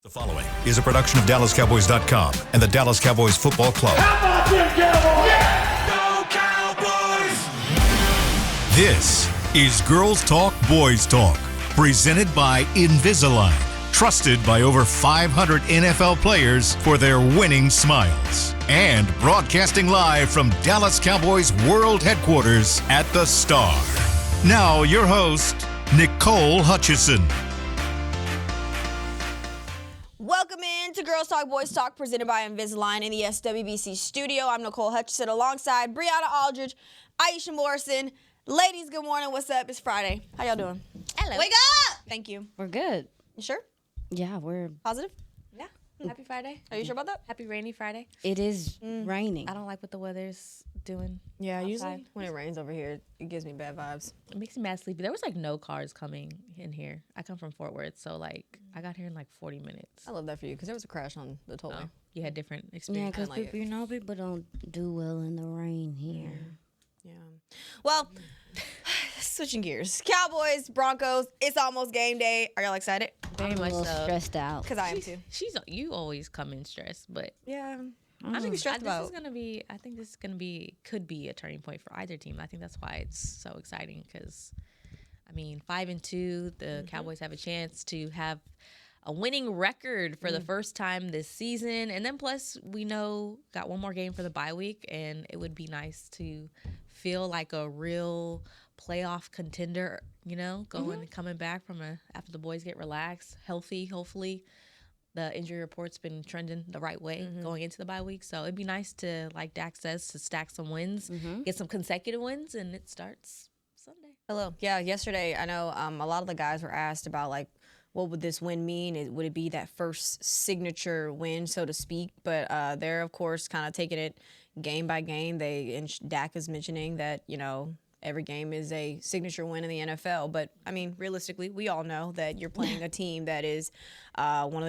The following is a production of DallasCowboys.com and the Dallas Cowboys Football Club. How about them Cowboys? Yeah! Go Cowboys! This is Girls Talk, Boys Talk, presented by Invisalign, trusted by over 500 NFL players for their winning smiles, and broadcasting live from Dallas Cowboys World Headquarters at the Star. Now your host, Nicole Hutchison. Welcome in to Girls Talk, Boys Talk, presented by Invisalign in the SWBC studio. I'm Nicole Hutchison alongside Brianna Aldridge, Aisha Morrison. Ladies, good morning. What's up? It's Friday. How y'all doing? Hello. Wake up! Thank you. We're good. You sure? Yeah, we're. Positive? Yeah. Happy Friday. Are you sure about that? Happy rainy Friday. It is raining. I don't like what the weather's doing. Yeah, outside. usually when it rains over here, it gives me bad vibes. It makes me mad sleepy. There was like no cars coming in here. I come from Fort Worth, so like I got here in like 40 minutes. I love that for you because there was a crash on the tollway. Oh, you had different Yeah, experience. because like people don't do well in the rain here. Yeah. Well, switching gears. Cowboys, Broncos, it's almost game day. Are y'all excited? Very I'm a much little so. stressed out. Because I am too. You always come in stressed, but Yeah. I'm gonna be stressed about. I think this is gonna be could be a turning point for either team. I think that's why it's so exciting because, I mean, 5-2, the Cowboys have a chance to have a winning record for the first time this season, and then plus we know got one more game for the bye week, and it would be nice to feel like a real playoff contender. You know, coming back from after the boys get relaxed, healthy, hopefully. The injury report's been trending the right way going into the bye week. So it'd be nice to, like Dak says, to stack some wins, get some consecutive wins, and it starts Sunday. Hello. Yeah, yesterday, I know a lot of the guys were asked about, like, what would this win mean? Would it be that first signature win, so to speak? But they're, of course, kind of taking it game by game. And Dak is mentioning that, you know, every game is a signature win in the NFL. But, I mean, realistically, we all know that you're playing a team that is one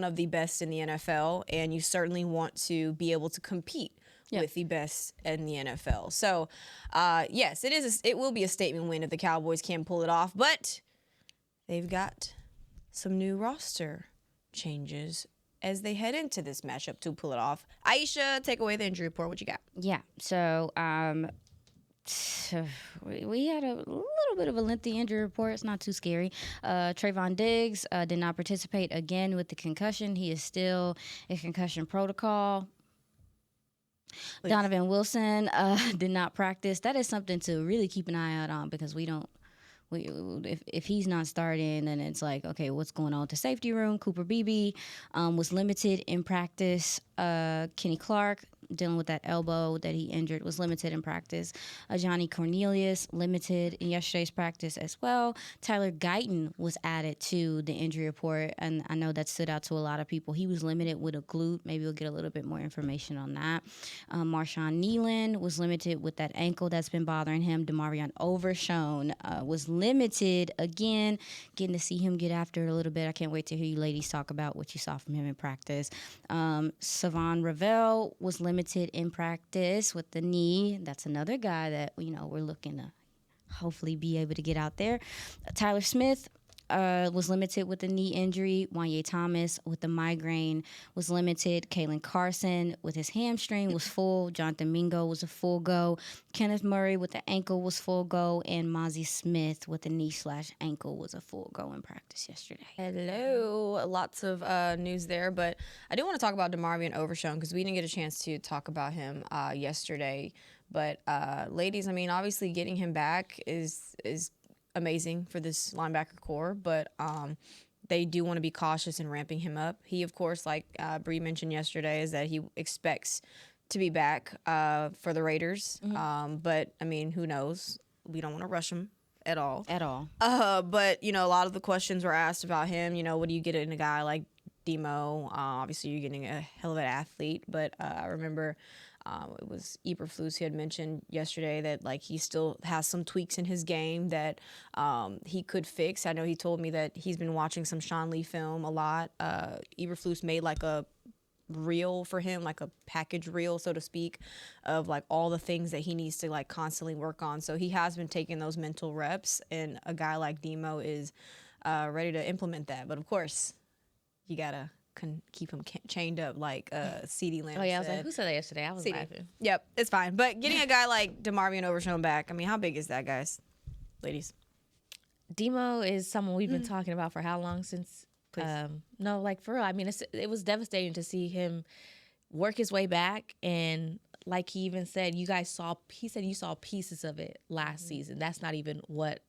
of the best in the NFL, and you certainly want to be able to compete with the best in the NFL. So, yes, it will be a statement win if the Cowboys can pull it off. But they've got some new roster changes as they head into this matchup to pull it off. Aisha, take away the injury report. What you got? Yeah, so we had a little bit of a lengthy injury report. It's not too scary. Trayvon Diggs did not participate again with the concussion. He is still in concussion protocol. Please. Donovan Wilson did not practice. That is something to really keep an eye out on because if he's not starting, then it's like, okay, what's going on with the safety room? Cooper Beebe was limited in practice. Kenny Clark, dealing with that elbow that he injured, was limited in practice. Johnny Cornelius, limited in yesterday's practice as well. Tyler Guyton was added to the injury report, and I know that stood out to a lot of people. He was limited with a glute. Maybe we'll get a little bit more information on that. Marshawn Nealon was limited with that ankle that's been bothering him. DeMarvion Overshown was limited again. Getting to see him get after it a little bit. I can't wait to hear you ladies talk about what you saw from him in practice. Savon Ravel was limited in practice with the knee. That's another guy that, you know, we're looking to hopefully be able to get out there. Tyler Smith was limited with the knee injury. Wanye Thomas with the migraine was limited. Kalen Carson with his hamstring was full. Jonathan Mingo was a full go. Kenneth Murray with the ankle was full go. And Mozzie Smith with the knee/ankle was a full go in practice yesterday. Hello. Lots of news there, but I do want to talk about DeMarvion Overshown because we didn't get a chance to talk about him yesterday. But ladies, I mean, obviously getting him back is amazing for this linebacker core, but they do want to be cautious in ramping him up. He, of course, like Bree mentioned yesterday, is that he expects to be back for the Raiders. But, I mean, who knows? We don't want to rush him at all. But, you know, a lot of the questions were asked about him. You know, what do you get in a guy like Demo? Obviously, you're getting a hell of an athlete, but I remember it was Eberflus who had mentioned yesterday that, like, he still has some tweaks in his game that he could fix. I know he told me that he's been watching some Sean Lee film a lot. Eberflus made, like, a reel for him, like a package reel, so to speak, of, like, all the things that he needs to, like, constantly work on. So he has been taking those mental reps, and a guy like Demo is ready to implement that. But, of course, you gotta keep him chained up like CeeDee Lamb Oh yeah, I was said. like, who said that yesterday? I was CeeDee. laughing. Yep, it's fine. But getting a guy like DeMarvion Overshown back, I mean, how big is that, guys? Ladies. Demo is someone we've been talking about for how long since? No, like for real. I mean, it was devastating to see him work his way back, and like he even said, he said you saw pieces of it last season. That's not even what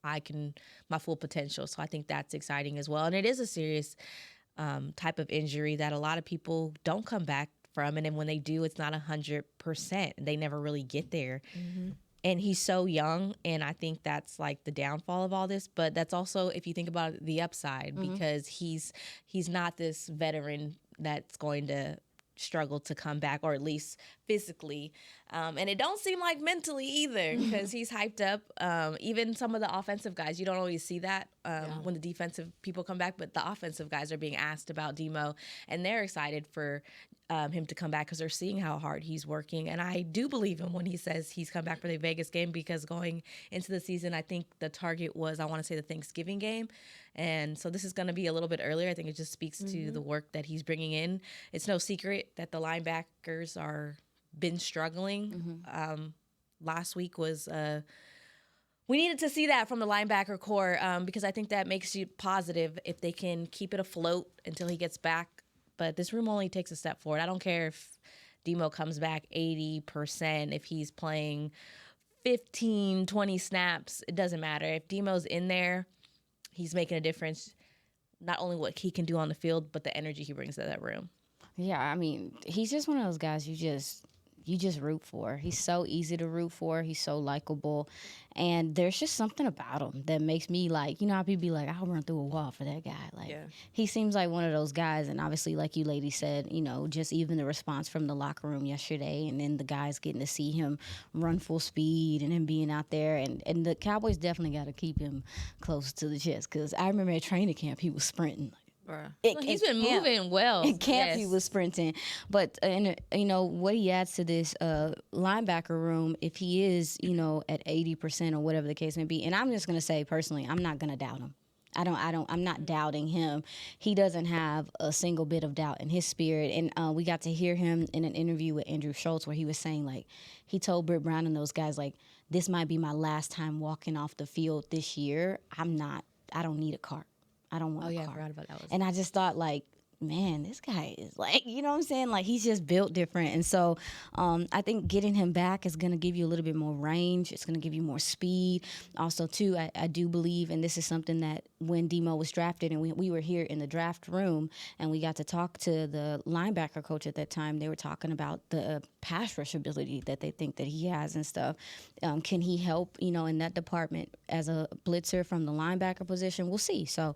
my full potential. So I think that's exciting as well. And it is a serious type of injury that a lot of people don't come back from. And then when they do, it's not 100%. They never really get there. And he's so young, and I think that's like the downfall of all this. But that's also, if you think about it, the upside, because he's not this veteran that's going to struggle to come back, or at least physically. And it don't seem like mentally either, because he's hyped up. Even some of the offensive guys, you don't always see that when the defensive people come back, but the offensive guys are being asked about Demo, and they're excited for him to come back because they're seeing how hard he's working. And I do believe him when he says he's come back for the Vegas game, because going into the season, I think the target was, I want to say, the Thanksgiving game. And so this is going to be a little bit earlier. I think it just speaks to the work that he's bringing in. It's no secret that the linebackers are been struggling. Last week was we needed to see that from the linebacker core, because I think that makes you positive if they can keep it afloat until he gets back. But this room only takes a step forward. I don't care if Demo comes back 80%, if he's playing 15, 20 snaps. It doesn't matter. If Demo's in there, he's making a difference, not only what he can do on the field, but the energy he brings to that room. Yeah, I mean, he's just one of those guys you just root for. He's so easy to root for. He's so likable. And there's just something about him that makes me like, you know how people be like, I'll run through a wall for that guy. Like, he seems like one of those guys. And obviously, like you ladies said, you know, just even the response from the locker room yesterday, and then the guys getting to see him run full speed and him being out there. And the Cowboys definitely got to keep him close to the chest, because I remember at training camp, he was sprinting. He's been moving well. In camp, he was sprinting. But, you know, what he adds to this linebacker room, if he is, you know, at 80% or whatever the case may be, and I'm just going to say personally, I'm not going to doubt him. I'm not doubting him. He doesn't have a single bit of doubt in his spirit. And we got to hear him in an interview with Andrew Schultz, where he was saying, like, he told Britt Brown and those guys, like, this might be my last time walking off the field this year. I don't need a cart. I don't want a car. I forgot about that one. And I just thought, like, man, this guy is like, you know what I'm saying? Like, he's just built different. And so I think getting him back is going to give you a little bit more range. It's going to give you more speed. Also, too, I do believe, and this is something that when Demo was drafted and we were here in the draft room and we got to talk to the linebacker coach at that time, they were talking about the pass rush ability that they think that he has and stuff. Can he help, you know, in that department as a blitzer from the linebacker position? We'll see. So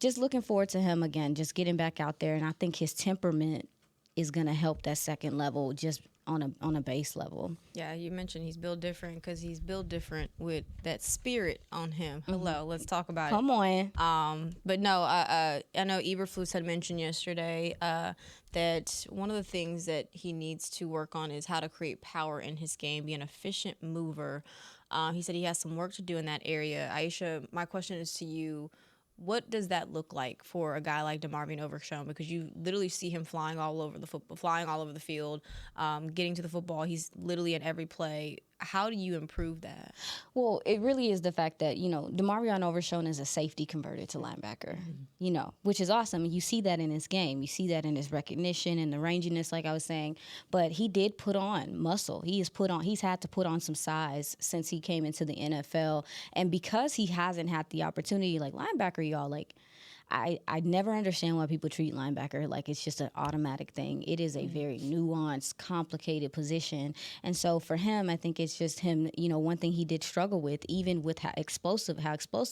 just looking forward to him again, just getting back out there. And I think his temperament is going to help that second level just on a base level. Yeah, you mentioned he's built different because he's built different with that spirit on him. Hello, let's talk about Come it. on. But no, I know Eberflus had mentioned yesterday that one of the things that he needs to work on is how to create power in his game, be an efficient mover. He said he has some work to do in that area. Aisha, my question is to you. What does that look like for a guy like DeMarvion Overshown? Because you literally see him flying all over the field, getting to the football. He's literally in every play. How do you improve that? Well, it really is the fact that, you know, DeMarvion Overshown is a safety converted to linebacker, you know, which is awesome. You see that in his game. You see that in his recognition and the ranginess, like I was saying. But he did put on muscle. He's had to put on some size since he came into the NFL. And because he hasn't had the opportunity, like linebacker, y'all, like, I never understand why people treat linebacker like it's just an automatic thing. It is a very nuanced, complicated position. And so for him, I think it's just him, you know, one thing he did struggle with, even with how explosive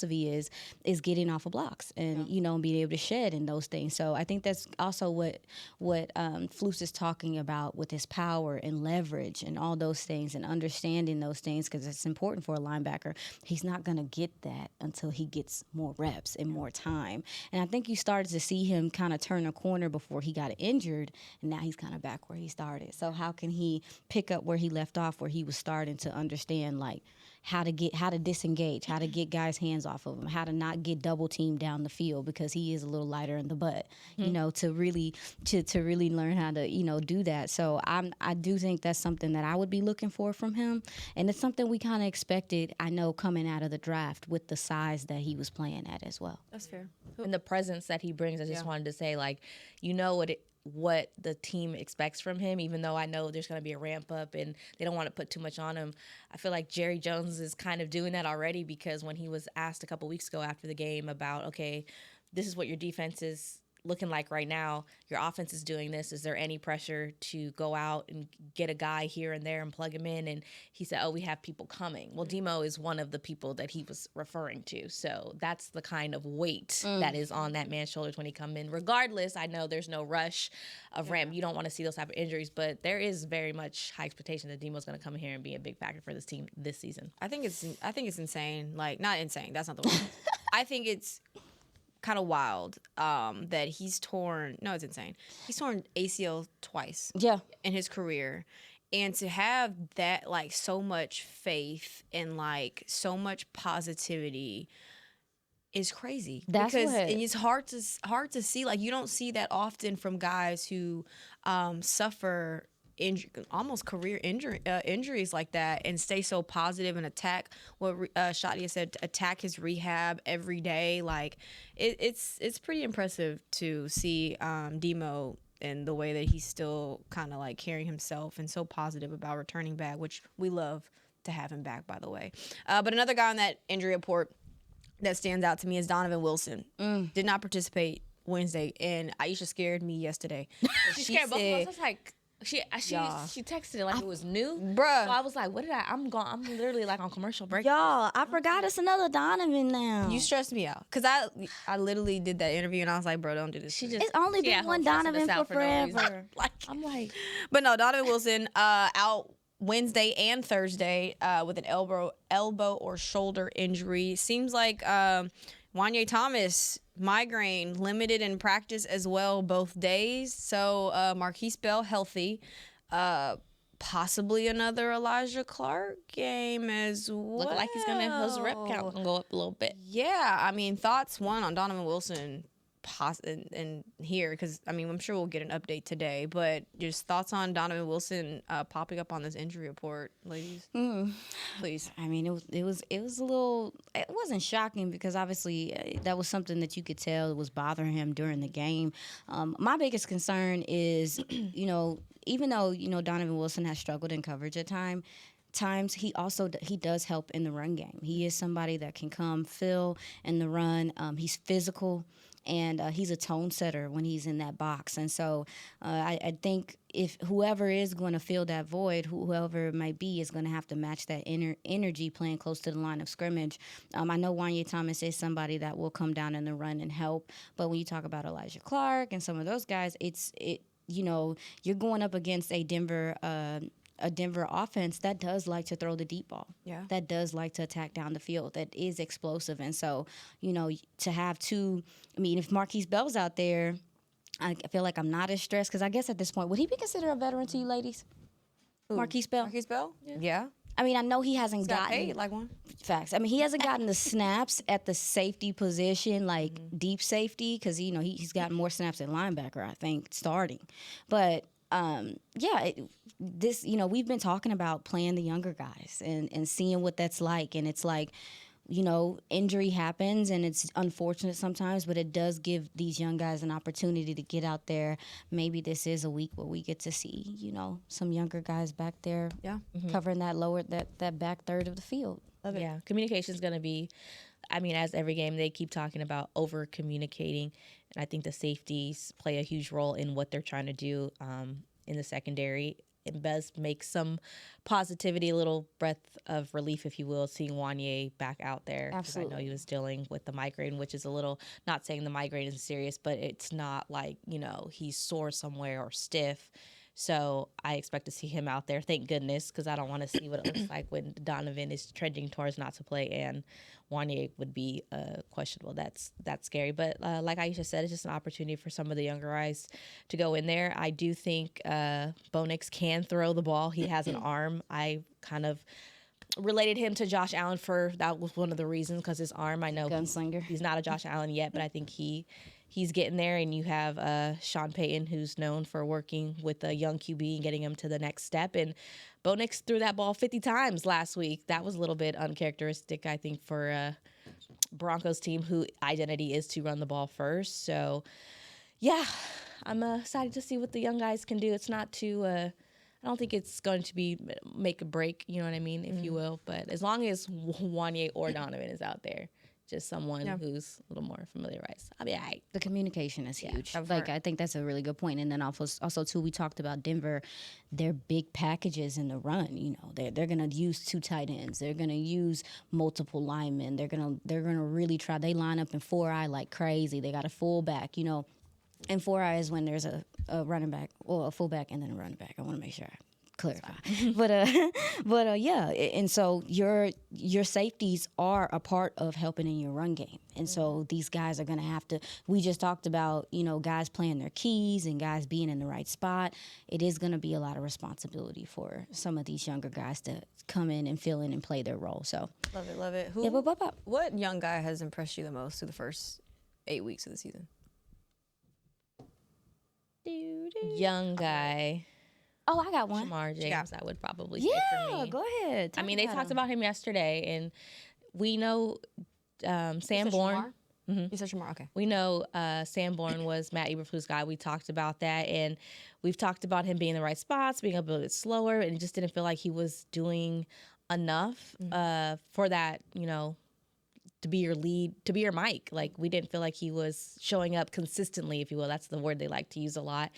he is getting off of blocks and, you know, being able to shed and those things. So I think that's also what Flus is talking about with his power and leverage and all those things and understanding those things, because it's important for a linebacker. He's not going to get that until he gets more reps and more time. And I think you started to see him kind of turn a corner before he got injured, and now he's kind of back where he started. So how can he pick up where he left off, where he was starting to understand, like, how to disengage, how to get guys' hands off of him, how to not get double teamed down the field because he is a little lighter in the butt. To really learn how to do that. So I do think that's something that I would be looking for from him, and it's something we kind of expected. I know coming out of the draft with the size that he was playing at as well. That's fair. And the presence that he brings, I just wanted to say, like, what the team expects from him, even though I know there's going to be a ramp up and they don't want to put too much on him. I feel like Jerry Jones is kind of doing that already, because when he was asked a couple weeks ago after the game about, okay, this is what your defense is looking like right now, your offense is doing this, is there any pressure to go out and get a guy here and there and plug him in? And he said, oh, we have people coming. Well, Demo is one of the people that he was referring to, so that's the kind of weight that is on that man's shoulders when he come in. Regardless, I know there's no rush of ramp, you don't want to see those type of injuries, but there is very much high expectation that Demo's going to come in here and be a big factor for this team this season. I think it's insane. Like, not insane, that's not the word. I think it's kind of wild that he's torn. No, it's insane. He's torn ACL twice. Yeah. In his career, and to have that, like, so much faith and like so much positivity is crazy. That's because what... and it's hard to see. Like, you don't see that often from guys who suffer almost career injuries like that and stay so positive and attack what Shadia said, attack his rehab every day. Like, it's pretty impressive to see Demo and the way that he's still kind of like carrying himself and so positive about returning back, which we love to have him back, by the way. But another guy on that injury report that stands out to me is Donovan Wilson. Did not participate Wednesday, and Aisha scared me yesterday. She scared both of us. I was like, She texted it like it was new, bruh. So I was like, "What did I? I'm literally like on commercial break." Y'all, I forgot it's another Donovan now. You stressed me out because I literally did that interview and I was like, "Bro, don't do this." It's only been one Donovan for forever. I'm like, but no, Donovan Wilson out Wednesday and Thursday with an elbow or shoulder injury. Seems like Wanye Thomas, migraine, limited in practice as well both days. So Marquise Bell healthy. Possibly another Elijah Clark game as well. Look like his rep count gonna go up a little bit. Yeah, I mean, thoughts one on Donovan Wilson and here, because I mean, I'm sure we'll get an update today, but just thoughts on Donovan Wilson popping up on this injury report, ladies. Please. I mean, it was a little. It wasn't shocking because obviously that was something that you could tell was bothering him during the game. My biggest concern is, even though Donovan Wilson has struggled in coverage at times he does help in the run game. He is somebody that can come fill in the run. He's physical, and he's a tone setter when he's in that box. And so I think if whoever is going to fill that void, whoever it might be, is going to have to match that energy playing close to the line of scrimmage. I know Wanye Thomas is somebody that will come down in the run and help, but when you talk about Elijah Clark and some of those guys, you're going up against a Denver offense that does like to throw the deep ball. Yeah. That does like to attack down the field. That is explosive. And so, to have if Marquise Bell's out there, I feel like I'm not as stressed because I guess at this point, would he be considered a veteran to you ladies? Ooh. Marquise Bell? Marquise Bell? Yeah. I mean, I know he hasn't gotten paid like one. Facts. I mean, he hasn't gotten the snaps at the safety position, like deep safety, because he's gotten more snaps at linebacker, I think, starting. But we've been talking about playing the younger guys and seeing what that's like, and it's like, injury happens and it's unfortunate sometimes, but it does give these young guys an opportunity to get out there. Maybe this is a week where we get to see, some younger guys back there covering that back third of the field. Love it. Yeah, communication is going to be, as every game they keep talking about over communicating, and I think the safeties play a huge role in what they're trying to do in the secondary. It does make some positivity, a little breath of relief, if you will, seeing Wanye back out there. Absolutely. I know he was dealing with the migraine, which is a little, not saying the migraine is serious, but it's not like, he's sore somewhere or stiff. So I expect to see him out there. Thank goodness, because I don't want to see what it looks like when Donovan is trending towards not to play and Wanye would be questionable. That's scary. But like Aisha said, it's just an opportunity for some of the younger guys to go in there. I do think Bo Nix can throw the ball. He has an arm. I kind of related him to Josh Allen that was one of the reasons, because his arm. I know Gunslinger. he's not a Josh Allen yet, but I think he's getting there. And you have Sean Payton, who's known for working with a young QB and getting him to the next step. And Bo Nix threw that ball 50 times last week. That was a little bit uncharacteristic, I think, for Broncos team, who identity is to run the ball first. So, yeah, I'm excited to see what the young guys can do. It's not too I don't think it's going to be make a break, you know what I mean, if you will. But as long as Wanye or Donovan is out there, just someone who's a little more familiarized, I'll be all right. The communication is huge. I've Like, heard. I think that's a really good point. And then also too, we talked about Denver, their big packages in the run. You know, they're gonna use 2 tight ends. They're gonna use multiple linemen. They're gonna really try. They line up in 4-eye like crazy. They got a fullback. You know, and 4-eye is when there's a running back, or a fullback and then a running back. I want to make sure I clarify. but yeah, and so your safeties are a part of helping in your run game. And so these guys are going to have to, we just talked about, you know, guys playing their keys and guys being in the right spot. It is going to be a lot of responsibility for some of these younger guys to come in and fill in and play their role. So Love it, love it. What young guy has impressed you the most through the first 8 weeks of the season? Young guy. Oh, I got one. Shamar James, I would probably say for Yeah, me. go ahead. I mean, they talked about him yesterday, and we know Sanborn. You said Shamar, okay. We know Sanborn was Matt Eberflus' guy. We talked about that, and we've talked about him being in the right spots, being a little bit slower, and it just didn't feel like he was doing enough for that, you know, to be your lead, to be your Mike. Like, we didn't feel like he was showing up consistently, if you will. That's the word they like to use a lot.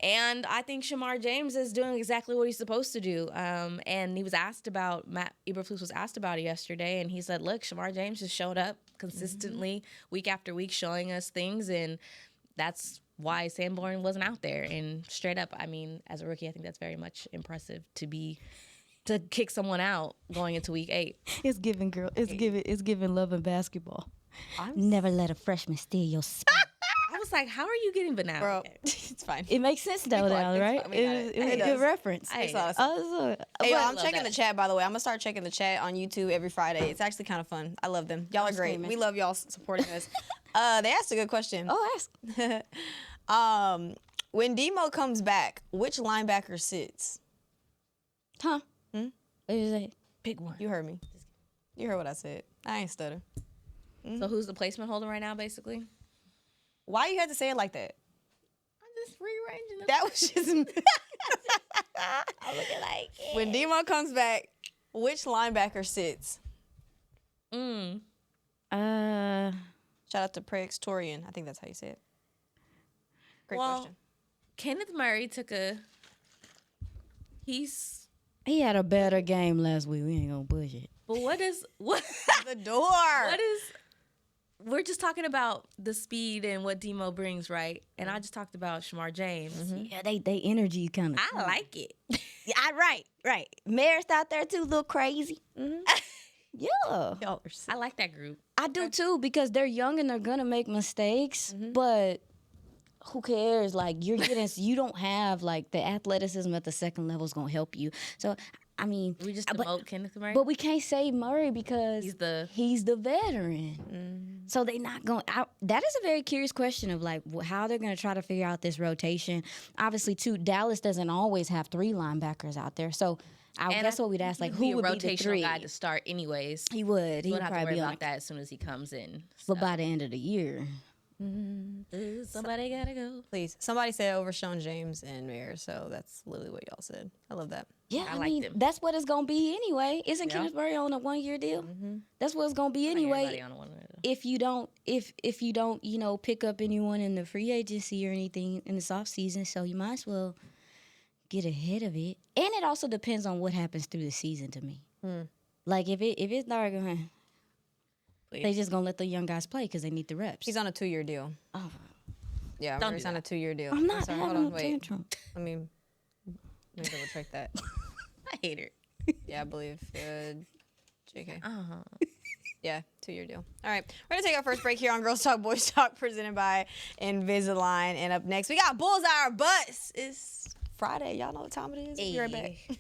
And I think Shamar James is doing exactly what he's supposed to do. And he was asked about, Matt Eberflus was asked about it yesterday, and he said, look, Shamar James has showed up consistently week after week, showing us things, and that's why Sanborn wasn't out there. And straight up, I mean, as a rookie, I think that's very much impressive to kick someone out going into week 8. It's giving love and basketball. Never let a freshman steal your spot. I was like, how are you getting banana? Bro, it's fine. It makes sense though, now, right? fine. We got it. It was It a good does. reference. Makes a lot of sense. Hey, But- I'm checking the chat, by the way. I'm going to start checking the chat on YouTube every Friday. It's actually kind of fun. I love them. Y'all are great. screaming. We love y'all supporting us. They asked a good question. Oh, ask. When Demo comes back, which linebacker sits? Huh? What did you say? Big one. You heard me. You heard what I said. I ain't stutter. So who's the placement holder right now, basically? Why you had to say it like that? I'm just rearranging the That was just... I'm looking like it. When Demo comes back, which linebacker sits? Uh, Shout out to Praextorian. I think that's how you say it. Great question. Kenneth Murray he had a better game last week. We ain't gonna push it. But what The door. we're just talking about the speed and what Demo brings, right? And I just talked about Shamar James. Yeah, they energy kind of. I like it. Right. Marist out there too, little crazy. Yeah, Y'all are sick. I like that group. I do too, because they're young and they're gonna make mistakes, but who cares? Like, you don't have like the athleticism at the second level is gonna help you. So I mean, We just demote Kenneth Murray. but we can't say Murray because He's the- veteran. So they not going out. That is a very curious question of like how they're going to try to figure out this rotation. Obviously, too, Dallas doesn't always have 3 linebackers out there. So that's what we'd ask, like, who would be the rotational 3? guy to start anyways? He would. He We'll would have to probably worry be about on. that as soon as he comes in. But by the end of the year, Somebody gotta go. Please. Somebody said Overshown James and Mayer, so that's literally what y'all said. I love that. yeah, I like mean, them. that's what it's going to be anyway. Isn't Kenneth Murray on a 1-year deal? That's what it's going to be anyway. Everybody on one of them. If you don't, you know, pick up anyone in the free agency or anything in this off season, so you might as well get ahead of it. And it also depends on what happens through the season to me. Like if it's not going, they just gonna let the young guys play because they need the reps. He's on a 2-year deal. Oh, Yeah, Don't Murray's do on a 2-year deal. I'm not sorry, having hold on, a wait. tantrum. Let me double check that. I hate her. Yeah, I believe. JK. Uh-huh. Yeah, 2-year deal. All right, we're gonna take our first break here on Girls Talk Boys Talk, presented by Invisalign. And up next, we got Bullseye or Bust. It's Friday. Y'all know what time it is. We'll be right back.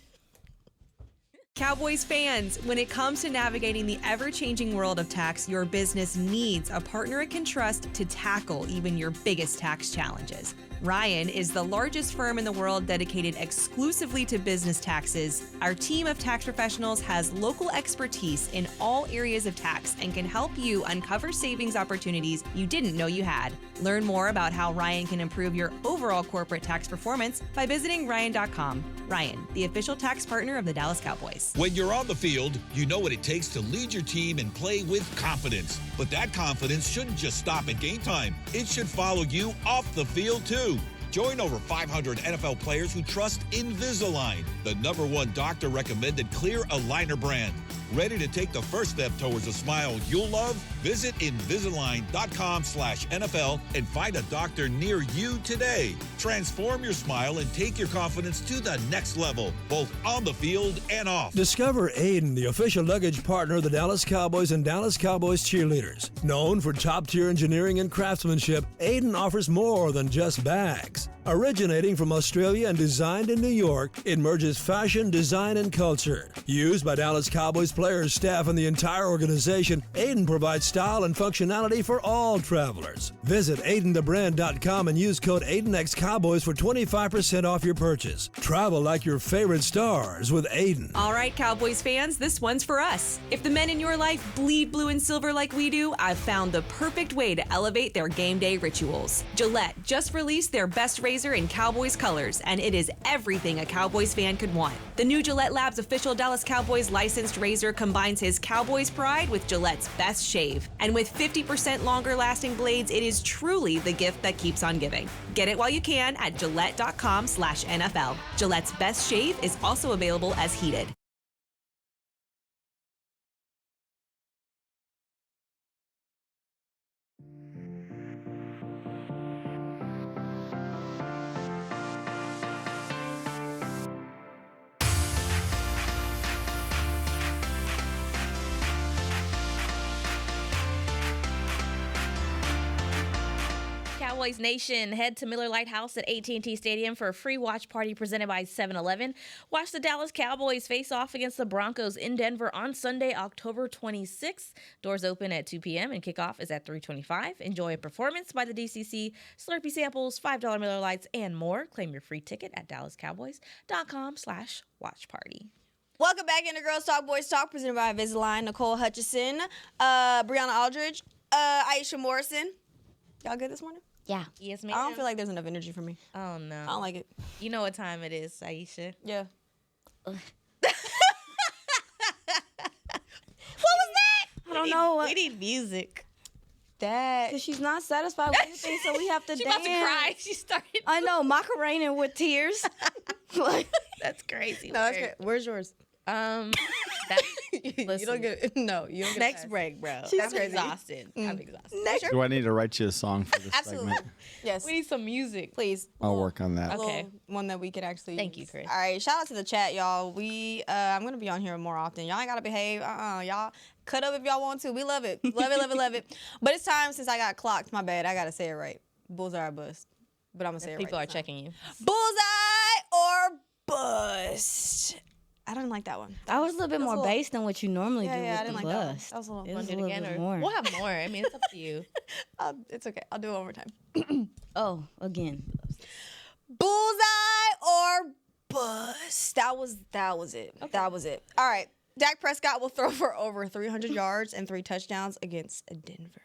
Cowboys fans, when it comes to navigating the ever-changing world of tax, your business needs a partner it can trust to tackle even your biggest tax challenges. Ryan is the largest firm in the world dedicated exclusively to business taxes. Our team of tax professionals has local expertise in all areas of tax and can help you uncover savings opportunities you didn't know you had. Learn more about how Ryan can improve your overall corporate tax performance by visiting Ryan.com. Ryan, the official tax partner of the Dallas Cowboys. When you're on the field, you know what it takes to lead your team and play with confidence. But that confidence shouldn't just stop at game time. It should follow you off the field, too. Join over 500 NFL players who trust Invisalign, the #1 doctor-recommended clear aligner brand. Ready to take the first step towards a smile you'll love? Visit Invisalign.com/NFL and find a doctor near you today. Transform your smile and take your confidence to the next level, both on the field and off. Discover Aiden, the official luggage partner of the Dallas Cowboys and Dallas Cowboys cheerleaders. Known for top-tier engineering and craftsmanship, Aiden offers more than just bags. Originating from Australia and designed in New York, it merges fashion, design, and culture. Used by Dallas Cowboys players, staff, and the entire organization, Aiden provides style and functionality for all travelers. Visit AidenTheBrand.com and use code AidenXCowboys for 25% off your purchase. Travel like your favorite stars with Aiden. All right, Cowboys fans, this one's for us. If the men in your life bleed blue and silver like we do, I've found the perfect way to elevate their game day rituals. Gillette just released their best razor in Cowboys colors, and it is everything a Cowboys fan could want. The new Gillette Labs official Dallas Cowboys licensed razor combines his Cowboys pride with Gillette's best shave. And with 50% longer lasting blades, it is truly the gift that keeps on giving. Get it while you can at Gillette.com/NFL. Gillette's best shave is also available as heated. Cowboys Nation, head to Miller Lite House at AT&T Stadium for a free watch party presented by 7-Eleven. Watch the Dallas Cowboys face off against the Broncos in Denver on Sunday, October 26th. Doors open at 2 p.m. and kickoff is at 3:25. Enjoy a performance by the DCC, Slurpee samples, $5 Miller Lites, and more. Claim your free ticket at dallascowboys.com/watch party. Welcome back into Girls Talk, Boys Talk, presented by Invisalign. Nicole Hutchison, Brianna Aldridge, Aisha Morrison. Y'all good this morning? Yeah. Yes, ma'am. I don't feel like there's enough energy for me. Oh, no. I don't like it. You know what time it is, Aisha. Yeah. What was that? I don't know. We need music. That. Because she's not satisfied with anything, so we have to She dance. about to cry. She started. I know, Macarena with tears. That's crazy. No, that's good. Where's yours? Listen, You don't get. No, you don't get. next break, bro. That's I'm crazy. exhausted. I'm exhausted. Do I need to write you a song for this Absolutely. segment? Yes. We need some music. Please. I'll work on that. A Okay. little one that we could actually Thank you, use. Chris. All right, shout out to the chat, y'all. I'm gonna be on here more often. Y'all ain't gotta behave. Y'all cut up if y'all want to. We love it. Love it, love it, love it. But it's time since I got clocked. My bad. I gotta say it right. Bullseye or bust. But I'm gonna say it right. People are this time. checking you. Bullseye or bust. I don't like that one. I was a little bit That's more a little- based than what you normally Yeah, do yeah, I with didn't the like that one. bust. That was a little It fun. was Do a it little again, bit or more. we'll have more. I mean, it's up to you. It's okay. I'll do it one more time. Oh, again. Bullseye or bust. That was it. Okay. That was it. All right. Dak Prescott will throw for over 300 yards and 3 touchdowns against Denver.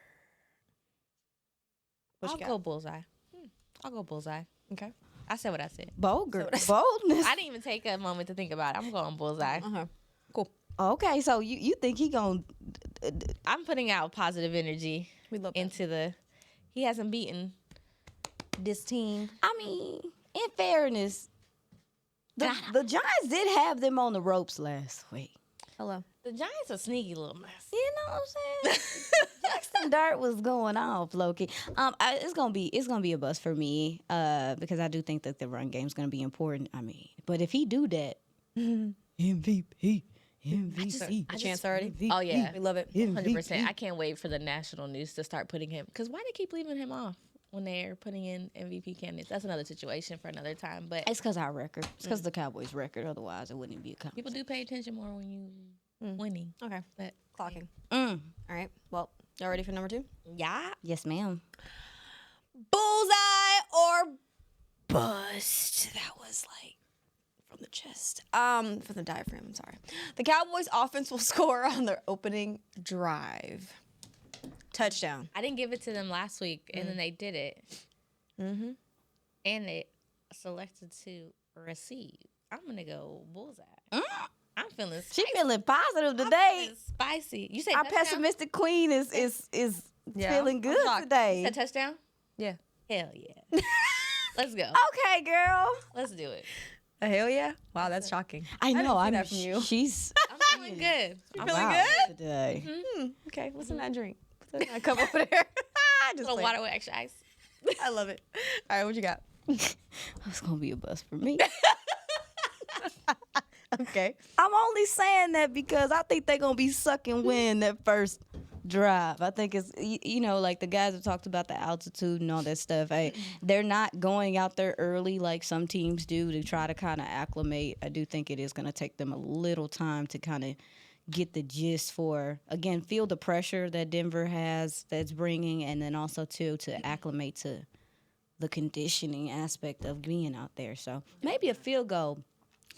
What I'll you go got? Bullseye. I'll go Bullseye. Okay. I said what I said. Boldness. I didn't even take a moment to think about it. I'm going Bullseye. Cool. Okay, so you think he gonna? I'm putting out positive energy We love that. into the. He hasn't beaten this team. I mean, in fairness, the Giants did have them on the ropes last week. Hello. The Giants are sneaky little mess. You know what I'm saying? Jackson Dart was going off, Loki. It's gonna be a bust for me, because I do think that the run game's gonna be important. I mean, but if he do that, MVP. A chance already? Oh yeah, We love it. 100%. I can't wait for the national news to start putting him. Because why they keep leaving him off when they're putting in MVP candidates. That's another situation for another time. But It's because our record. It's because the Cowboys' record. Otherwise, it wouldn't be a conversation. people do pay attention more when you winning. Okay. But Clocking. Mm. All right. Well, y'all ready for number 2? yeah, Yes, ma'am. Bullseye or bust. That was like from the chest. From the diaphragm, I'm sorry. The Cowboys offense will score on their opening drive. Touchdown. I didn't give it to them last week, and then they did it. Mm-hmm. And they selected to receive. I'm gonna go Bullseye. I'm feeling She spicy. feeling positive I'm today. feeling spicy. You say Our touchdown? pessimistic queen is Yeah, feeling I'm good shocked. today. You said touchdown? Yeah. Hell yeah. Let's go. Okay, girl. Let's do it. Hell yeah. Wow, that's shocking. I know. didn't see I'm that from you. She's I'm feeling good. You feeling good? today. Okay, what's in that drink? What's in that cup over there? Just Little playing. water with extra ice. I love it. All right, what you got? It's gonna be a bust for me. Okay. I'm only saying that because I think they're gonna be sucking wind that first drive. I think it's like the guys have talked about the altitude and all that stuff. They're not going out there early like some teams do to try to kind of acclimate. I do think it is gonna take them a little time to kind of get the gist for, again, feel the pressure that Denver has that's bringing, and then also too to acclimate to the conditioning aspect of being out there. So maybe a field goal,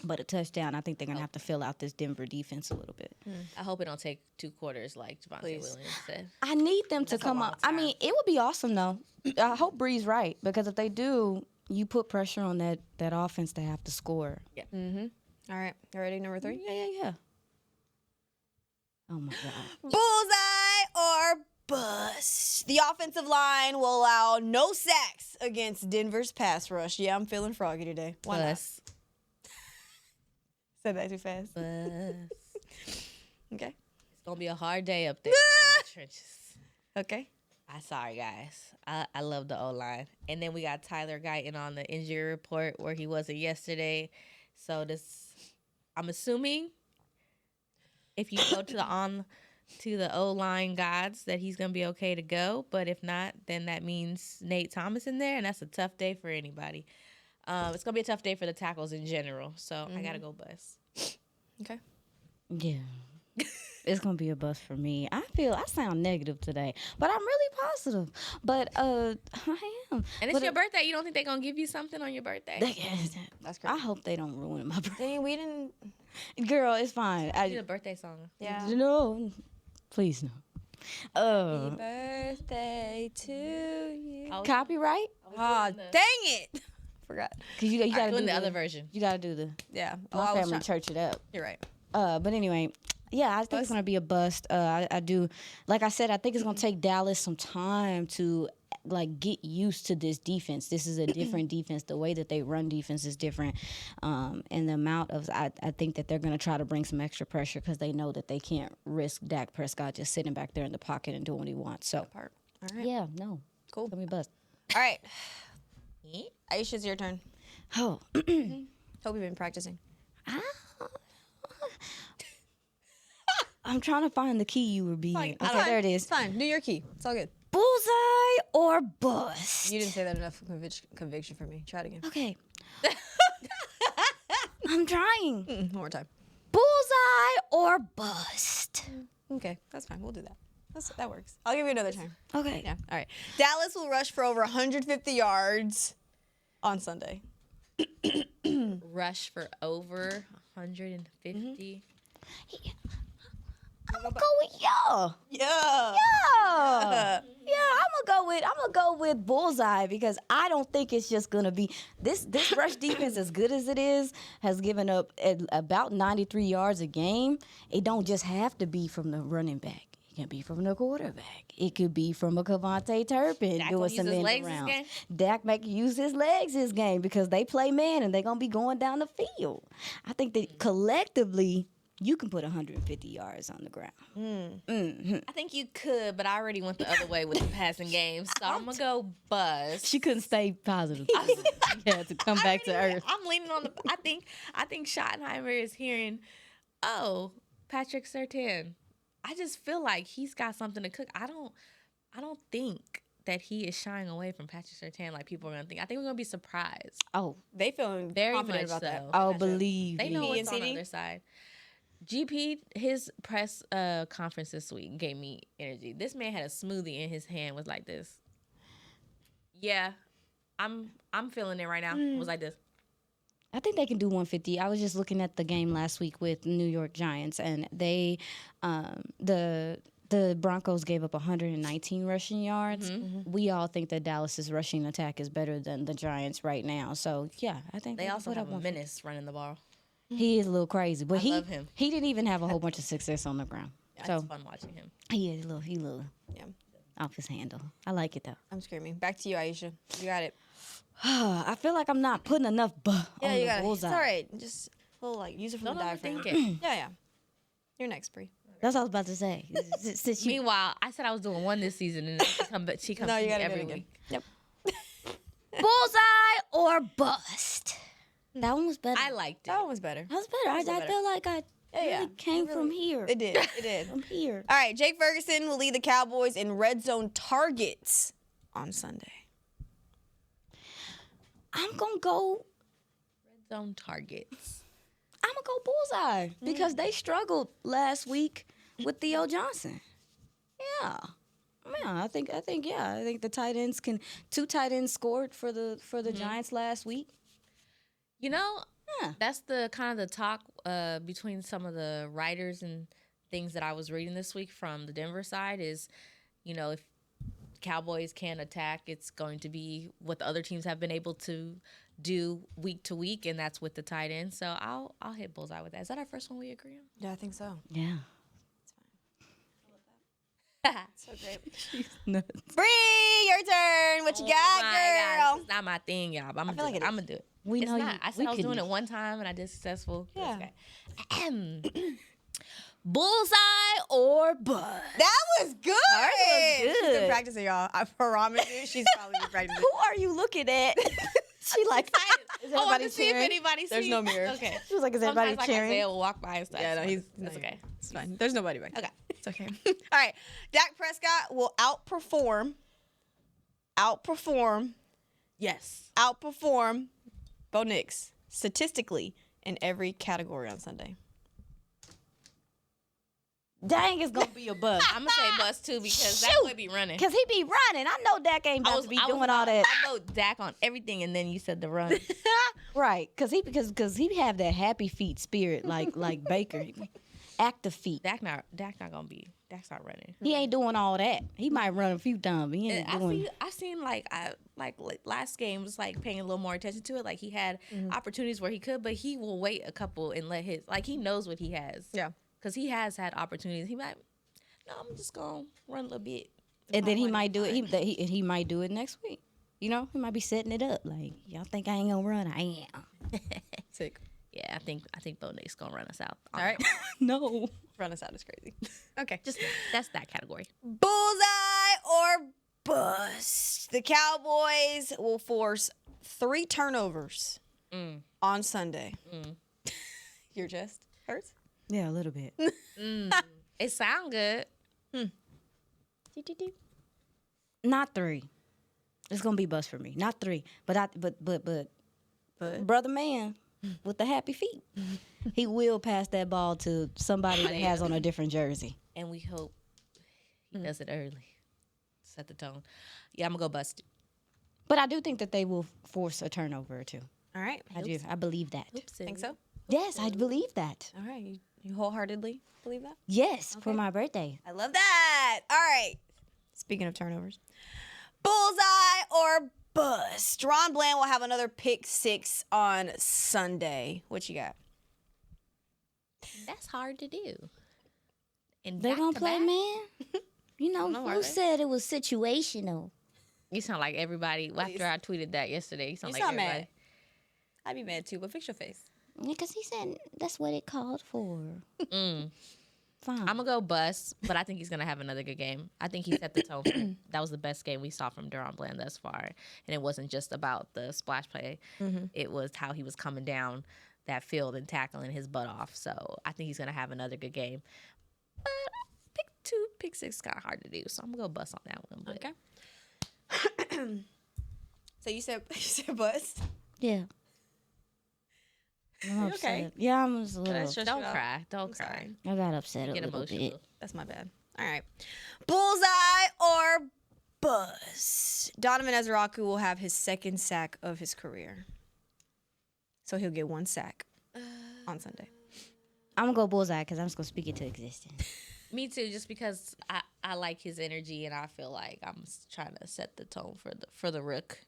but a touchdown. I think they're gonna have to fill out this Denver defense a little bit. I hope it don't take 2 quarters like Javonte Williams said. I need them to That's a come long up. I mean, it would be awesome though. I hope Bree's right, because if they do, you put pressure on that offense to have to score. All right, you ready? Number 3? Yeah. Oh my God. Bullseye or bust. The offensive line will allow no sacks against Denver's pass rush. Yeah, I'm feeling froggy today. Why not? Bus. Said that too fast. Bus. Okay. It's gonna be a hard day up there in the trenches. Okay. I'm sorry, guys. I love the O-line. And then we got Tyler Guyton on the injury report where he wasn't yesterday. So I'm assuming if you go to the O-line gods that he's going to be okay to go. But if not, then that means Nate Thomas in there, and that's a tough day for anybody. It's going to be a tough day for the tackles in general. So I got to go bust. Okay. Yeah. It's gonna be a bust for me. I sound negative today, but I'm really positive. But I am. And it's your birthday. You don't think they're going to give you something on your birthday? That's great. I hope they don't ruin my birthday. Dang, we didn't. Girl, it's fine. I need a birthday song. Yeah. No, please no. Happy birthday to you. Copyright? Ah, dang it. Forgot. Cause you gotta doing do the other version. You gotta do the Yeah. my I was family church it up. You're right. But anyway, yeah, I think it's gonna be a bust. I do, like I said, I think it's gonna take Dallas some time to like get used to this defense. This is a different defense. The way that they run defense is different, and the amount of I think that they're gonna try to bring some extra pressure because they know that they can't risk Dak Prescott just sitting back there in the pocket and doing what he wants. So, All right. yeah, no, Cool. it's gonna be a bust. All right. Aisha, it's your turn. Oh, Hope you've been practicing. I'm trying to find the key you were being. Fine. Okay, there it It's is. fine. Do your key. It's all good. Bullseye or bust? You didn't say that enough conviction for me. Try it again. Okay. I'm trying. One more time. Bullseye or bust? Okay, that's fine. We'll do that. That works. I'll give you another time. Okay. Yeah. All right. Dallas will rush for over 150 yards on Sunday. Rush for over 150. I'm gonna go with y'all. Yeah. Yeah. I'm gonna go with Bullseye because I don't think it's just gonna be this rush defense, as good as it is, has given up about 93 yards a game. It don't just have to be from the running back. It can be from the quarterback. It could be from a Cavante Turpin Dak doing gonna some use his end legs this around. game? Dak might use his legs this game because they play man and they're gonna be going down the field. I think that collectively you can put 150 yards on the ground. I think you could, but I already went the other way with the passing game, so I'm gonna go bust. She couldn't stay positive. She had to come back to earth. I'm leaning on the. I think Schottenheimer is hearing, oh, Patrick Surtain. I just feel like he's got something to cook. I don't think that he is shying away from Patrick Surtain like people are going to think. I think we're going to be surprised. Oh, they feeling Very confident much about that. so. Gotcha. Oh, believe They me. know GP what's and on the CD? other side. GP, his press conference this week gave me energy. This man had a smoothie in his hand, was like this. Yeah, I'm feeling it right now. Was like this. I think they can do 150. I was just looking at the game last week with New York Giants, and they, the Broncos gave up 119 rushing yards. We all think that Dallas's rushing attack is better than the Giants right now. So yeah, I think They can also put have up a 150. menace running the ball. He is a little crazy, but I love him. He didn't even have a whole bunch of success on the ground. It's So fun watching him. he is a little Yeah. off his handle. I like it though. I'm screaming. Back to you, Aisha. You got it. I feel like I'm not putting enough on Yeah, the you got it. It's bullseye. all right. Just a little, like, use it from Don't the diaphragm. overthink it. Yeah. You're next, Bree. That's what I was about to say. Since you, Meanwhile, I said I was doing one this season, and she comes No, to you me got to do every it again. week. Yep. bullseye or bust. That one was better. I liked it. That one was better. That was better. I better. feel like I Yeah, really came from here. It did. It did. From here. All right, Jake Ferguson will lead the Cowboys in red zone targets on Sunday. I'm gonna go. Zone targets. I'm gonna go bullseye because they struggled last week with Theo Johnson. Yeah. Man, I think the tight ends can. 2 tight ends scored for the Giants last week. You know, Yeah. that's the kind of the talk between some of the writers and things that I was reading this week from the Denver side is, you know, if Cowboys can attack, it's going to be what the other teams have been able to do week to week, and that's with the tight end. So I'll hit bullseye with that. Is that our first one we agree on? Yeah, I think so. Yeah. So great. Bree, your turn. What you got, God, girl? it's not my thing, y'all. But I'm feel like it is. gonna do it. We It's know not. you- I said we I was doing couldn't. it one time and I did successful. Yeah. Okay. Bullseye or bust? That was good. was She's been good. practicing, y'all. I promise you, she's probably been practicing. Who are you looking at? She like. Is I want everybody to see if cheering? anybody sees. There's no mirror. Okay. She was like, is everybody Sometimes, like cheering? Isaiah will walk by and stuff. Yeah, no, he's that's no, okay. It's fine. There's nobody back there. Okay. It's okay. All right. Dak Prescott will outperform Yes. Bo Nix statistically in every category on Sunday. Dang, it's gonna be a bust. I'm gonna say bust too because that Shoot. boy be running. Cause he be running. I know Dak ain't about to be doing all that. I vote Dak on everything, and then you said the run. Right. Cause he have that happy feet spirit like Baker. Active feet. Dak's not running. He ain't doing all that. He might run a few times, but he ain't doing. I seen last game was like paying a little more attention to it. Like he had opportunities where he could, but he will wait a couple and let he knows what he has. Yeah. Because he has had opportunities. He might. No, I'm just gonna run a little bit. And then he might do it. He might do it next week. You know, he might be setting it up. Like, y'all think I ain't gonna run? I am. Sick. Yeah, I think Bo Nix gonna run us out. All right. No. Run us out is crazy. Okay. Just that's that category. Bullseye or bust. The Cowboys will force 3 turnovers on Sunday. Your chest hurts? Yeah, a little bit. It sound good. Not 3. It's gonna be bust for me. Not 3, but brother man with the happy feet, he will pass that ball to somebody that has on a different jersey. And we hope he does it early. Set the tone. Yeah, I'm gonna go bust. But I do think that they will force a turnover or 2. All right. I do. I believe that. Think so? Yes, I believe that. All right. You wholeheartedly believe that? Yes, for my birthday. I love that. All right. Speaking of turnovers, bullseye or bust. Ron Bland will have another pick 6 on Sunday. What you got? That's hard to do. And They gonna back-to-back? play man. You know, know, are who they? said it was situational? You sound like everybody. After I tweeted that yesterday, you sound You like sound everybody. mad. I'd be mad too, but fix your face. Because he said that's what it called for. Fine. I'm gonna go bust, but I think he's gonna have another good game. I think he set the tone. That was the best game we saw from Deron Bland thus far, and it wasn't just about the splash play. It was how he was coming down that field and tackling his butt off. So I think he's gonna have another good game. But pick 6 is kind of hard to do, so I'm gonna go bust on that one. But Okay. So you said bust? Yeah. I'm You upset. okay? Yeah, I'm just a little. That's just- Don't out. cry. Don't I'm cry. sorry. I got upset a Get little emotional. bit. That's my bad. All right. Bullseye or bust? Donovan Ezraku will have his second sack of his career. So he'll get one sack on Sunday. I'm gonna go bullseye because I'm just gonna speak it to existence. Me too, just because I like his energy and I feel like I'm trying to set the tone for the rook.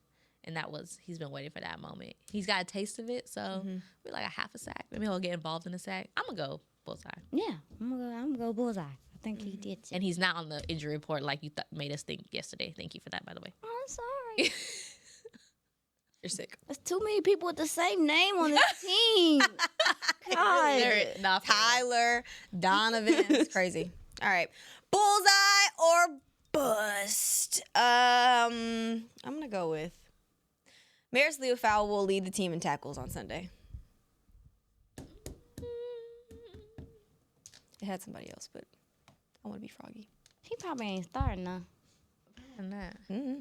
And he's been waiting for that moment. He's got a taste of it, so we're like a half a sack. Maybe he'll get involved in a sack. I'm going to go Bullseye. Yeah, I'm gonna go bullseye. I think he did. And he's not on the injury report like you made us think yesterday. Thank you for that, by the way. I'm sorry. You're sick. There's too many people with the same name on this team. God. Tyler, Donovan. It's crazy. All right. Bullseye or bust? I'm going to go with Maris Leofau will lead the team in tackles on Sunday. It had somebody else, but I want to be Froggy. He probably ain't starting now. Mm-hmm.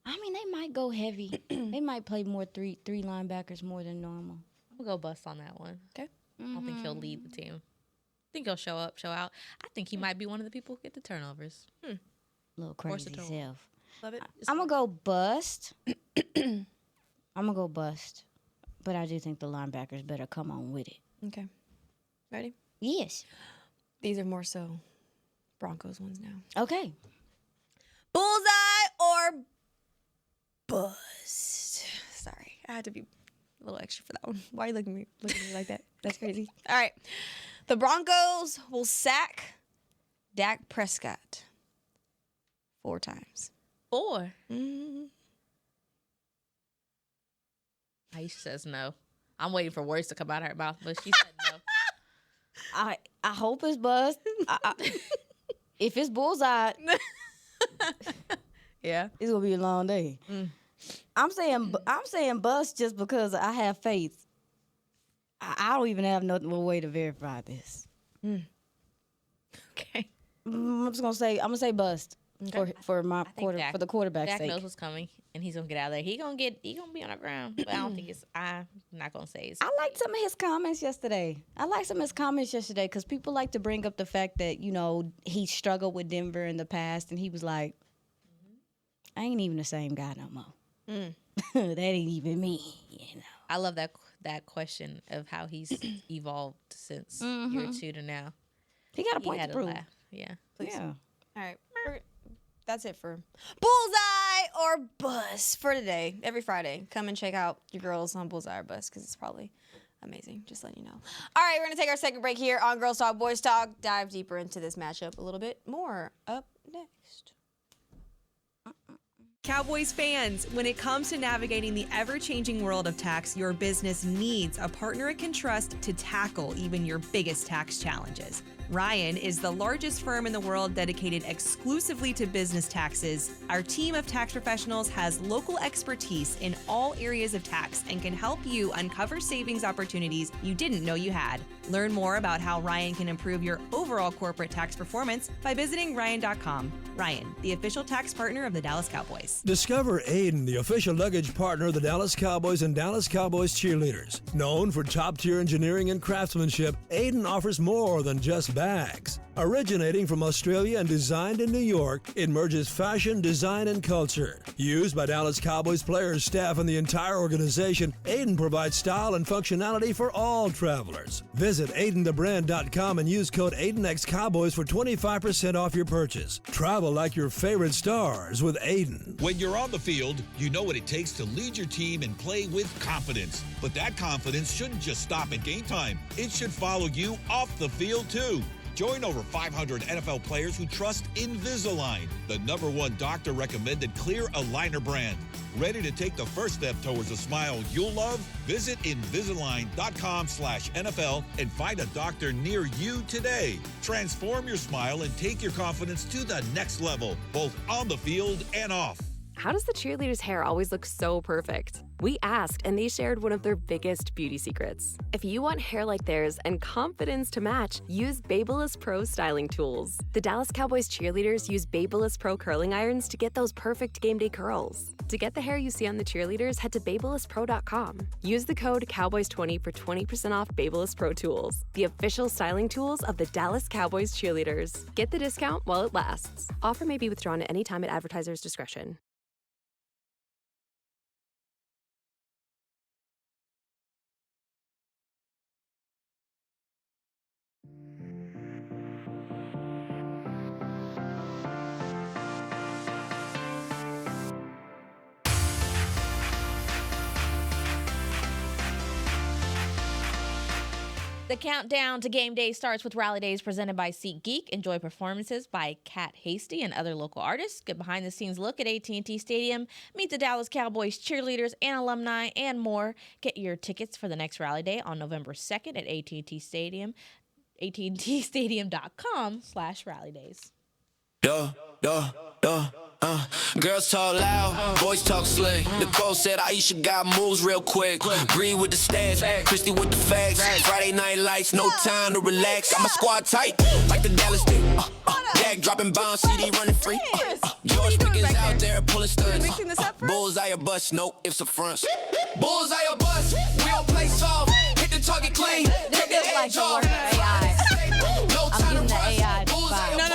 I mean, they might go heavy. They might play more three linebackers more than normal. I'm going to go bust on that one. Okay. I don't think he'll lead the team. I think he'll show up, show out. I think he might be one of the people who get the turnovers. Little crazy Versatile. self. Love it. I'm gonna go bust. I'm gonna go bust, but I do think the linebackers better come on with it. Okay. Ready? Yes. These are more so Broncos ones now. Okay. Bullseye or bust? Sorry, I had to be a little extra for that one. Why are you looking at me like that? That's crazy. All right. The Broncos will sack Dak Prescott 4 times. 4. Mm-hmm. Aisha says no. I'm waiting for words to come out of her mouth, but she said no. I hope it's bust. If it's bullseye, Yeah. it's gonna be a long day. I'm saying bust just because I have faith. I don't even have no way to verify this. Okay. I'm just gonna say bust for my for the quarterback's Dak sake. knows what's coming, and he's gonna get out of there. He gonna be on the ground, but I don't think I'm not gonna say it's. I liked some of his comments yesterday. Because people like to bring up the fact that, he struggled with Denver in the past, and he was like, I ain't even the same guy no more. That ain't even me, I love that question of how he's evolved since year 2 to now. He got a point had to prove. laugh. Yeah. Yeah. All right. That's it for Bullseye or Bust for today. Every Friday, come and check out your girls on Bullseye or Bust because it's probably amazing. Just letting you know. All right, we're going to take our second break here on Girls Talk, Boys Talk. Dive deeper into this matchup a little bit more up next. Cowboys fans, when it comes to navigating the ever-changing world of tax, your business needs a partner it can trust to tackle even your biggest tax challenges. Ryan is the largest firm in the world dedicated exclusively to business taxes. Our team of tax professionals has local expertise in all areas of tax and can help you uncover savings opportunities you didn't know you had. Learn more about how Ryan can improve your overall corporate tax performance by visiting Ryan.com. Ryan, the official tax partner of the Dallas Cowboys. Discover Aiden, the official luggage partner of the Dallas Cowboys and Dallas Cowboys cheerleaders. Known for top-tier engineering and craftsmanship, Aiden offers more than just bags. Originating from Australia and designed in New York, it merges fashion, design, and culture. Used by Dallas Cowboys players, staff, and the entire organization, Aiden provides style and functionality for all travelers. Visit AidenTheBrand.com and use code AidenXCowboys for 25% off your purchase. Travel like your favorite stars with Aiden. When you're on the field, you know what it takes to lead your team and play with confidence. But that confidence shouldn't just stop at game time. It should follow you off the field, too. Join over 500 NFL players who trust Invisalign, the #1 doctor-recommended clear aligner brand. Ready to take the first step towards a smile you'll love? Visit Invisalign.com/NFL and find a doctor near you today. Transform your smile and take your confidence to the next level, both on the field and off. how does the cheerleader's hair always look so perfect? We asked, and they shared one of their biggest beauty secrets. If you want hair like theirs and confidence to match, use Babyliss Pro styling tools. The Dallas Cowboys cheerleaders use Babyliss Pro curling irons to get those perfect game day curls. To get the hair you see on the cheerleaders, head to BabylissPro.com. Use the code Cowboys20 for 20% off Babyliss Pro tools, the official styling tools of the Dallas Cowboys cheerleaders. Get the discount while it lasts. Offer may be withdrawn at any time at advertiser's discretion. The countdown to game day starts with Rally Days presented by SeatGeek. Enjoy performances by Kat Hasty and other local artists. Get behind-the-scenes look at AT&T Stadium. Meet the Dallas Cowboys cheerleaders and alumni and more. Get your tickets for the next Rally Day on November 2nd at AT&T Stadium. AT&TStadium.com/rallydays. Girls talk loud, boys talk slick. Nicole said Aisha got moves real quick. Green with the stats, Christy with the facts. Friday night lights, no time to relax. Got my squad tight, like the Dallas did. Dak dropping bombs, CD running free. George Pickens out there pulling stunts. Bullseye or bust, no ifs or fronts. Bullseye or bust, we don't play soft. Hit the target clean, take the edge off. No time to rush. Bullseye or bust.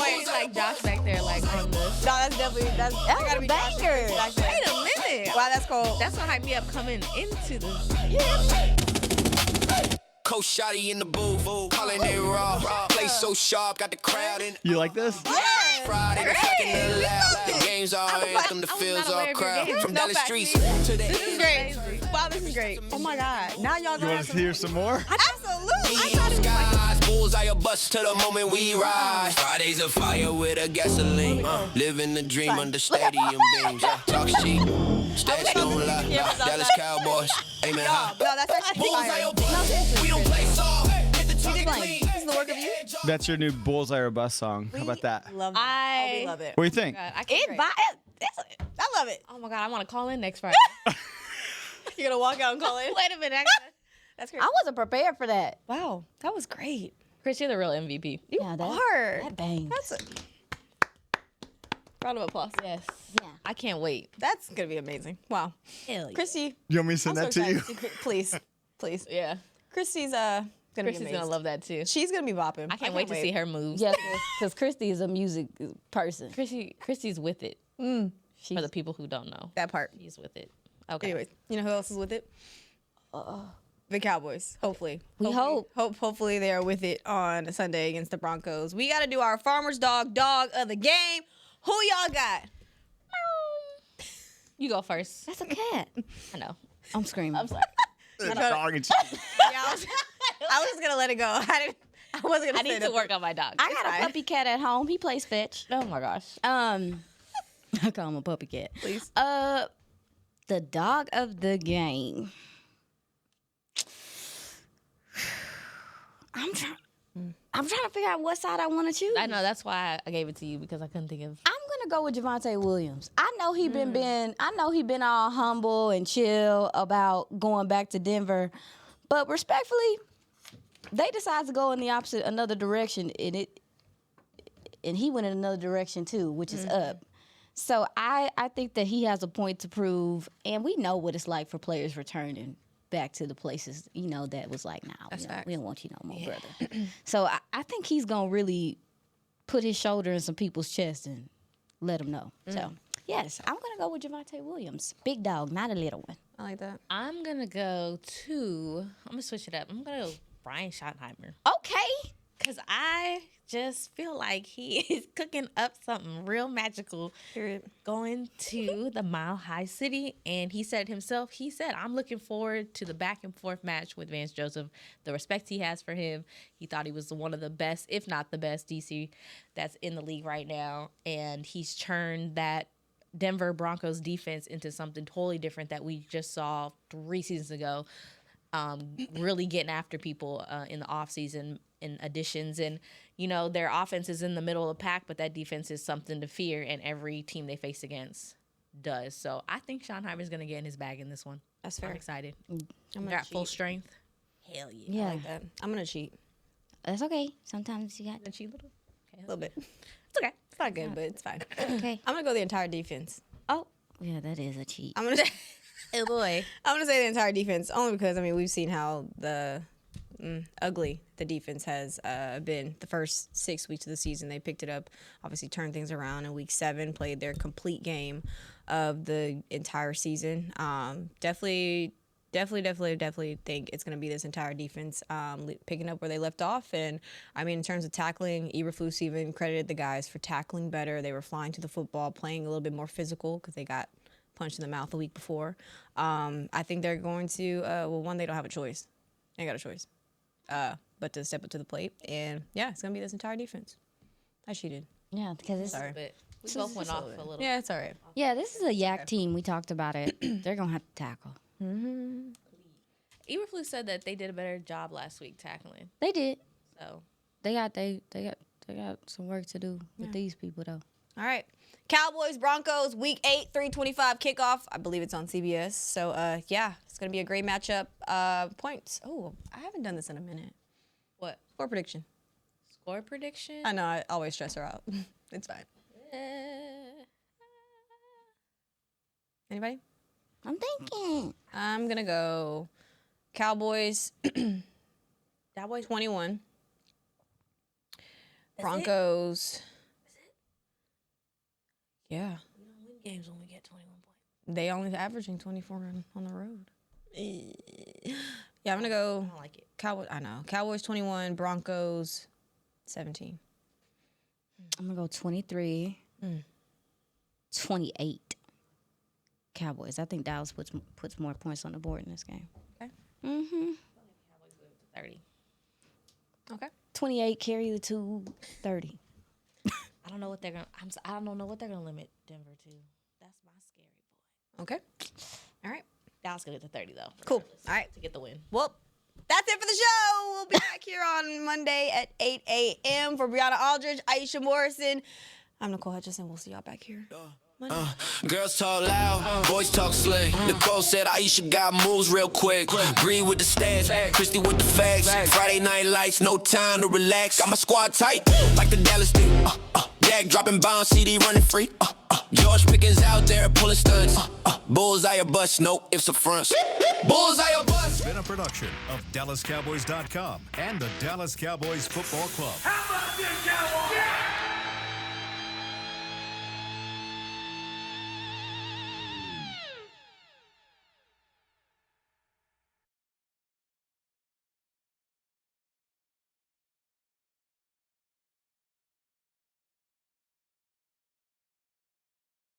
Wait, like Josh back there, like on the. No, that's definitely that gotta be banger. Josh back there. Wait a minute. Wow, that's cool. That's what hyped me up coming into the. Coach Shotty in the booth, calling it raw. Play so sharp, got the crowd in. You like this? Yes. Friday, the second to the left. The games all anthem, the fields all crowd. From Dallas streets to the This is great. Wow, this is great. Oh my God. Now y'all You gonna want to hear some more? Absolutely. skies. Bullseye or bust to the moment we rise. Fridays of fire with a gasoline. Living the dream under stadium beams. Talk cheap, stats don't lie. Dallas Cowboys, amen high. No, that's actually Bullseye fire. or bust, we don't play soft. Hit the target clean. This is the work of you. That's your new Bullseye or Bust song. How about that? Love that. I We love it. What do you think? God, I can't. I love it. Oh my God, I want to call in next Friday. You're gonna walk out and call in. Wait a minute. That's great. I wasn't prepared for that. Wow, that was great. Chris, you're the real MVP. You Yeah, are. That bangs. That's a round of applause. Yes. Yeah. I can't wait. That's gonna be amazing. Wow, Hell yeah. Christy. You want me to send I'm that so to you? excited. Please, please. Yeah. Christy's gonna be Chrissy's amazing. gonna love that too. She's gonna be bopping. I can't wait to see her moves. Yes, because Christy is a music person. Chrissy's with it. She's For the people who don't know, that part. she's with it. Okay. Anyways, you know who else is with it? The Cowboys. Hopefully. Hopefully they are with it on Sunday against the Broncos. We got to do our Farmer's Dog of the game. Who y'all got? You go first. That's a cat. I know. I'm screaming. I'm sorry. Dog and cheese. Yeah, I was just going to let it go. I wasn't I going need to work on my dog. I got a puppy cat at home. He plays fetch. Oh my gosh. I call him a puppy cat. Please. The dog of the game. I'm trying to figure out what side I want to choose. I know that's why I gave it to you because I couldn't think of. I'm gonna go with Javonte Williams. I know he been all humble and chill about going back to Denver, but respectfully, they decided to go in the opposite another direction, and he went in another direction too, which is up. So I think that he has a point to prove, and we know what it's like for players returning back to the places, that was like, we don't want you no more, brother. So I think he's going to really put his shoulder in some people's chest and let them know. So, yes, I'm going to go with Javonte Williams. Big dog, not a little one. I like that. I'm gonna go to. I'm gonna switch it up. I'm gonna go Brian Schottenheimer. Okay. Cause I just feel like he is cooking up something real magical. Period. Going to the Mile High City, and he said himself. He said, "I'm looking forward to the back and forth match with Vance Joseph. The respect he has for him. He thought he was one of the best, if not the best, DC that's in the league right now, and he's turned that Denver Broncos defense into something totally different that we just saw 3 seasons ago. Really getting after people in the offseason." In additions, and their offense is in the middle of the pack, but that defense is something to fear in every team they face against. does. So I think Schottenheimer's going to get in his bag in this one. That's fair. I'm excited. I'm gonna Got full cheat. strength. Hell yeah. Yeah. I like that. I'm gonna cheat That's okay. Sometimes you got. Cheat a little. a little bit. It's okay. It's not good, but it's fine. Okay. I'm gonna go the entire defense. Oh, yeah, that is a cheat. I'm gonna. Oh boy. I'm gonna say the entire defense only because I mean we've seen how ugly the defense has been the first 6 weeks of the season. They picked it up, obviously turned things around in week 7, played their complete game of the entire season. Definitely think it's going to be this entire defense picking up where they left off. And I mean, in terms of tackling, Eberflus even credited the guys for tackling better. They were flying to the football, playing a little bit more physical because they got punched in the mouth the week before. I think they're going to, one, they don't have a choice. They ain't got a choice. But to step up to the plate. And yeah, it's going to be this entire defense. I cheated. Yeah, because it's. Sorry. But we both went off a little. Yeah, it's all right. Yeah, this is a yak team. We talked about it. They're gonna have to tackle. Eberflus said that they did a better job last week tackling. They did. So They got some work to do with these people though. All right. Cowboys, Broncos, week 8, 3:25 kickoff. I believe it's on CBS. So, yeah, it's going to be a great matchup. Points. Oh, I haven't done this in a minute. what? Score prediction. Score prediction? I know, I always stress her out. It's fine. Anybody? I'm thinking. I'm going to go Cowboys Cowboys 21. Broncos. Yeah. We don't win games when we get 21 points. They only averaging 24 on the road. Yeah, I'm going to go I don't like it. Cowboys. I know. Cowboys 21, Broncos 17. I'm gonna go 23, 28. Cowboys. I think Dallas puts more points on the board in this game. Okay. Mm-hmm. 30. Okay. 28 carry the 2, 30. I don't know what they're gonna. I don't know what they're gonna limit Denver to. That's my scary boy. Okay. All right. Dallas gonna get to 30 though. Cool. All right. To get the win. Well, that's it for the show. We'll be back here on Monday at 8 a.m. For Brianna Aldridge, Aisha Morrison. I'm Nicole Hutchison. We'll see y'all back here. Girls talk loud, boys talk slick. Nicole said Aisha got moves real quick. Green with the stats, Christy with the facts. Friday night lights, no time to relax. Got my squad tight, like the Dallas team. Dak dropping bombs, CD running free. George Pickens out there pulling stunts. Bullseye or bust, no ifs or fronts. Bullseye or bust. Been a production of DallasCowboys.com and the Dallas Cowboys Football Club. How about this, Cowboys?